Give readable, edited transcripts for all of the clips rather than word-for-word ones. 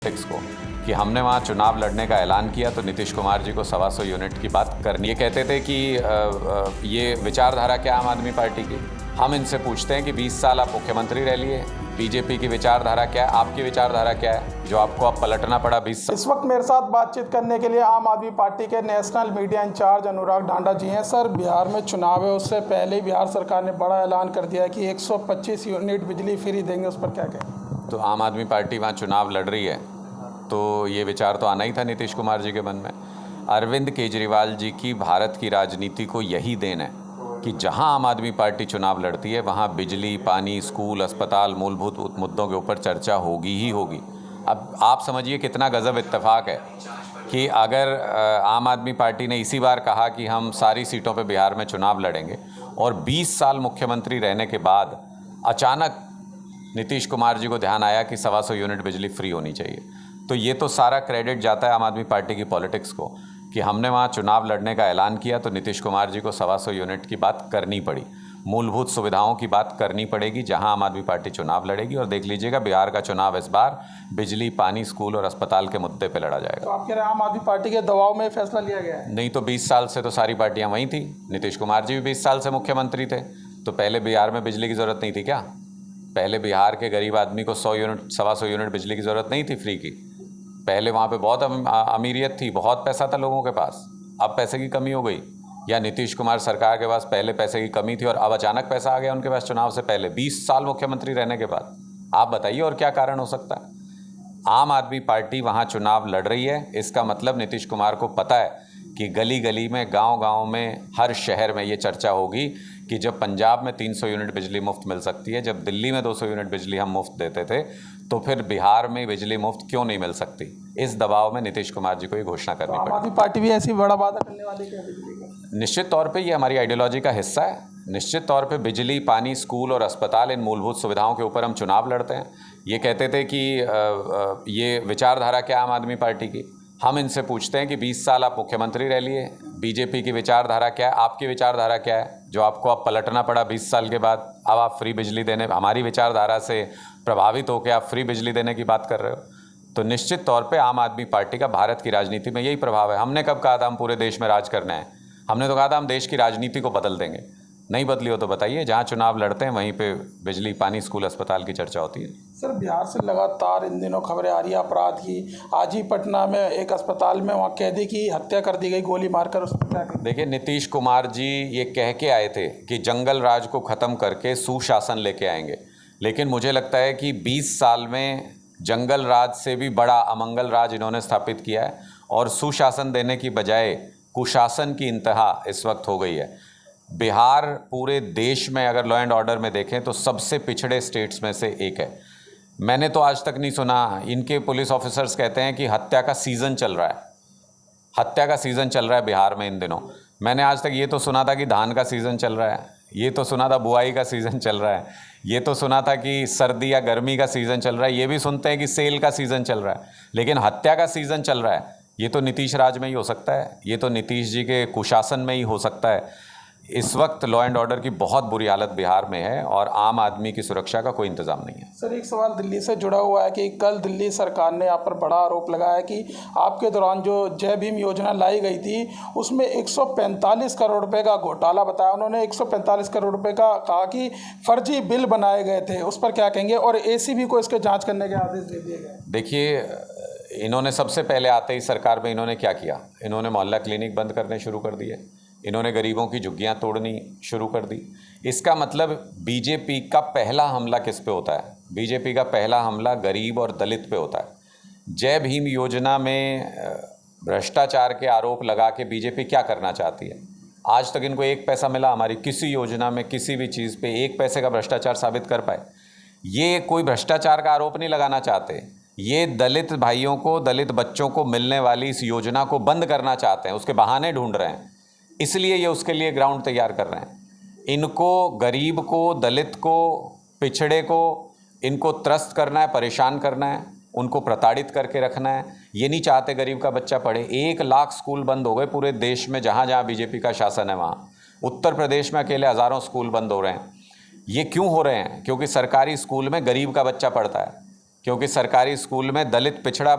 Politics को कि हमने वहाँ चुनाव लड़ने का ऐलान किया तो नीतीश कुमार जी को 125 यूनिट की बात करनी। ये कहते थे कि ये विचारधारा क्या आम आदमी पार्टी की। हम इनसे पूछते हैं कि 20 साल आप मुख्यमंत्री रह लिए, बीजेपी की विचारधारा क्या है, आपकी विचारधारा क्या है जो आपको अब पलटना पड़ा 20 साल। इस वक्त मेरे साथ बातचीत करने के लिए आम आदमी पार्टी के नेशनल मीडिया इंचार्ज अनुराग ढांडा जी हैं। सर, बिहार में चुनाव है, उससे पहले ही बिहार सरकार ने बड़ा ऐलान कर दिया है कि 125 यूनिट बिजली फ्री देंगे, उस पर क्या कहें? तो आम आदमी पार्टी वहाँ चुनाव लड़ रही है तो ये विचार तो आना ही था नीतीश कुमार जी के मन में। अरविंद केजरीवाल जी की भारत की राजनीति को यही देन है कि जहां आम आदमी पार्टी चुनाव लड़ती है वहां बिजली, पानी, स्कूल, अस्पताल, मूलभूत मुद्दों के ऊपर चर्चा होगी ही होगी। अब आप समझिए कितना गजब इत्तेफाक है कि अगर आम आदमी पार्टी ने इसी बार कहा कि हम सारी सीटों पर बिहार में चुनाव लड़ेंगे और 20 साल मुख्यमंत्री रहने के बाद अचानक नीतीश कुमार जी को ध्यान आया कि 125 यूनिट बिजली फ्री होनी चाहिए, तो ये तो सारा क्रेडिट जाता है आम आदमी पार्टी की पॉलिटिक्स को कि हमने वहाँ चुनाव लड़ने का ऐलान किया तो नीतीश कुमार जी को 125 यूनिट की बात करनी पड़ी, मूलभूत सुविधाओं की बात करनी पड़ेगी जहाँ आम आदमी पार्टी चुनाव लड़ेगी। और देख लीजिएगा बिहार का चुनाव इस बार बिजली, पानी, स्कूल और अस्पताल के मुद्दे पर लड़ा जाएगा। तो आप कह रहे हैं आम आदमी पार्टी के दबाव में फैसला लिया गया है? नहीं तो 20 साल से तो सारी पार्टियाँ वहीं थी। नीतीश कुमार जी भी 20 साल से मुख्यमंत्री थे, तो पहले बिहार में बिजली की ज़रूरत नहीं थी क्या? पहले बिहार के गरीब आदमी को 100 यूनिट, 125 यूनिट बिजली की ज़रूरत नहीं थी फ्री की। पहले वहाँ पे बहुत अमीरियत थी, बहुत पैसा था लोगों के पास। अब पैसे की कमी हो गई, या नीतीश कुमार सरकार के पास पहले पैसे की कमी थी और अब अचानक पैसा आ गया उनके पास चुनाव से पहले 20 साल मुख्यमंत्री रहने के बाद? आप बताइए और क्या कारण हो सकता है? आम आदमी पार्टी वहाँ चुनाव लड़ रही है, इसका मतलब नीतीश कुमार को पता है कि गली गली में, गांव-गांव में, हर शहर में ये चर्चा होगी कि जब पंजाब में 300 यूनिट बिजली मुफ्त मिल सकती है, जब दिल्ली में 200 यूनिट बिजली हम मुफ्त देते थे, तो फिर बिहार में बिजली मुफ्त क्यों नहीं मिल सकती? इस दबाव में नीतीश कुमार जी को ये घोषणा करनी पड़ी। आम आदमी पार्टी भी ऐसी बड़ा वादा करने वाली है बिजली का? निश्चित तौर पे ये हमारी आइडियोलॉजी का हिस्सा है। निश्चित तौर पे बिजली, पानी, स्कूल और अस्पताल, इन मूलभूत सुविधाओं के ऊपर हम चुनाव लड़ते हैं। ये कहते थे कि ये विचारधारा क्या आम आदमी पार्टी की। हम इनसे पूछते हैं कि 20 साल आप मुख्यमंत्री रह लिए, बीजेपी की विचारधारा क्या है, आपकी विचारधारा क्या है जो आपको अब पलटना पड़ा 20 साल के बाद? अब आप फ्री बिजली देने, हमारी विचारधारा से प्रभावित होकर आप फ्री बिजली देने की बात कर रहे हो। तो निश्चित तौर पे आम आदमी पार्टी का भारत की राजनीति में यही प्रभाव है। हमने कब कहा था हम पूरे देश में राज करना है? हमने तो कहा था हम देश की राजनीति को बदल देंगे। नहीं बदली हो तो बताइए। जहाँ चुनाव लड़ते हैं वहीं पे बिजली, पानी, स्कूल, अस्पताल की चर्चा होती है। सर, बिहार से लगातार इन दिनों खबरें आ रही है अपराध की। आज ही पटना में एक अस्पताल में वहाँ कैदी की हत्या कर दी गई गोली मारकर, उस पर क्या कहें? देखिए, नीतीश कुमार जी ये कह के आए थे कि जंगल राज को ख़त्म करके सुशासन लेके आएंगे, लेकिन मुझे लगता है कि 20 साल में जंगल राज से भी बड़ा अमंगल राज इन्होंने स्थापित किया है और सुशासन देने की बजाय कुशासन की इंतहा इस वक्त हो गई है। बिहार पूरे देश में अगर लॉ एंड ऑर्डर में देखें तो सबसे पिछड़े स्टेट्स में से एक है। मैंने तो आज तक नहीं सुना, इनके पुलिस ऑफिसर्स कहते हैं कि हत्या का सीज़न चल रहा है, हत्या का सीज़न चल रहा है बिहार में इन दिनों। मैंने आज तक ये तो सुना था कि धान का सीज़न चल रहा है, ये तो सुना था बुआई का सीज़न चल रहा है, ये तो सुना था कि सर्दी या गर्मी का सीज़न चल रहा है, ये भी सुनते हैं कि सेल का सीज़न चल रहा है, लेकिन हत्या का सीज़न चल रहा है, ये तो नीतीश राज में ही हो सकता है, ये तो नीतीश जी के कुशासन में ही हो सकता है। इस वक्त लॉ एंड ऑर्डर की बहुत बुरी हालत बिहार में है और आम आदमी की सुरक्षा का कोई इंतजाम नहीं है। सर, एक सवाल दिल्ली से जुड़ा हुआ है कि कल दिल्ली सरकार ने आप पर बड़ा आरोप लगाया कि आपके दौरान जो जय भीम योजना लाई गई थी उसमें 145 करोड़ रुपए का घोटाला बताया उन्होंने। 145 करोड़ रुपए का कहा कि फर्जी बिल बनाए गए थे, उस पर क्या कहेंगे? और एसीबी को इसके जाँच करने के आदेश दे दिए गए। देखिए, इन्होंने सबसे पहले आते ही सरकार में इन्होंने क्या किया? इन्होंने मोहल्ला क्लिनिक बंद करने शुरू कर दिए, इन्होंने गरीबों की झुग्गियाँ तोड़नी शुरू कर दी। इसका मतलब बीजेपी का पहला हमला किस पे होता है? बीजेपी का पहला हमला गरीब और दलित पे होता है। जय भीम योजना में भ्रष्टाचार के आरोप लगा के बीजेपी क्या करना चाहती है? आज तक इनको एक पैसा मिला हमारी किसी योजना में, किसी भी चीज़ पे एक पैसे का भ्रष्टाचार साबित कर पाए? ये कोई भ्रष्टाचार का आरोप नहीं लगाना चाहते, ये दलित भाइयों को, दलित बच्चों को मिलने वाली इस योजना को बंद करना चाहते हैं, उसके बहाने ढूंढ रहे हैं, इसलिए ये उसके लिए ग्राउंड तैयार कर रहे हैं। इनको, गरीब को, दलित को, पिछड़े को, इनको त्रस्त करना है, परेशान करना है, उनको प्रताड़ित करके रखना है। ये नहीं चाहते गरीब का बच्चा पढ़े। 1 लाख स्कूल बंद हो गए पूरे देश में, जहाँ जहाँ बीजेपी का शासन है वहाँ। उत्तर प्रदेश में अकेले हज़ारों स्कूल बंद हो रहे हैं। ये क्यों हो रहे हैं? क्योंकि सरकारी स्कूल में गरीब का बच्चा पढ़ता है। क्योंकि सरकारी स्कूल में दलित पिछड़ा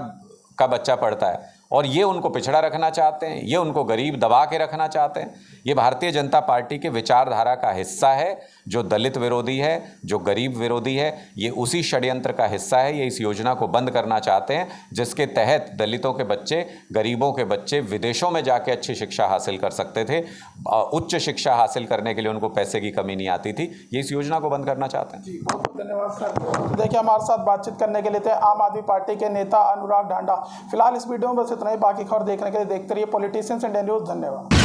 का बच्चा पढ़ता है और ये उनको पिछड़ा रखना चाहते हैं, ये उनको गरीब दबा के रखना चाहते हैं। ये भारतीय जनता पार्टी के विचारधारा का हिस्सा है, जो दलित विरोधी है, जो गरीब विरोधी है। ये उसी षड्यंत्र का हिस्सा है। ये इस योजना को बंद करना चाहते हैं जिसके तहत दलितों के बच्चे, गरीबों के बच्चे विदेशों में जाके अच्छी शिक्षा हासिल कर सकते थे। उच्च शिक्षा हासिल करने के लिए उनको पैसे की कमी नहीं आती थी। ये इस योजना को बंद करना चाहते हैं। जी, बहुत बहुत धन्यवाद सर। तो देखिए, हमारे साथ बातचीत करने के लिए थे आम आदमी पार्टी के नेता अनुराग ढांडा। फिलहाल इस वीडियो में बस इतना ही। बाकी खबर देखने के लिए देखते रहिए पॉलिटिशियंस इंडिया न्यूज़। धन्यवाद।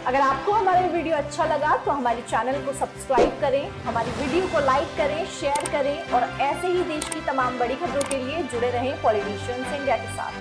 अगर आपको हमारा वीडियो अच्छा लगा तो हमारे चैनल को सब्सक्राइब करें, हमारी वीडियो को लाइक करें, शेयर करें और ऐसे ही देश की तमाम बड़ी खबरों के लिए जुड़े रहें पॉलिटिशियंस इंडिया के साथ।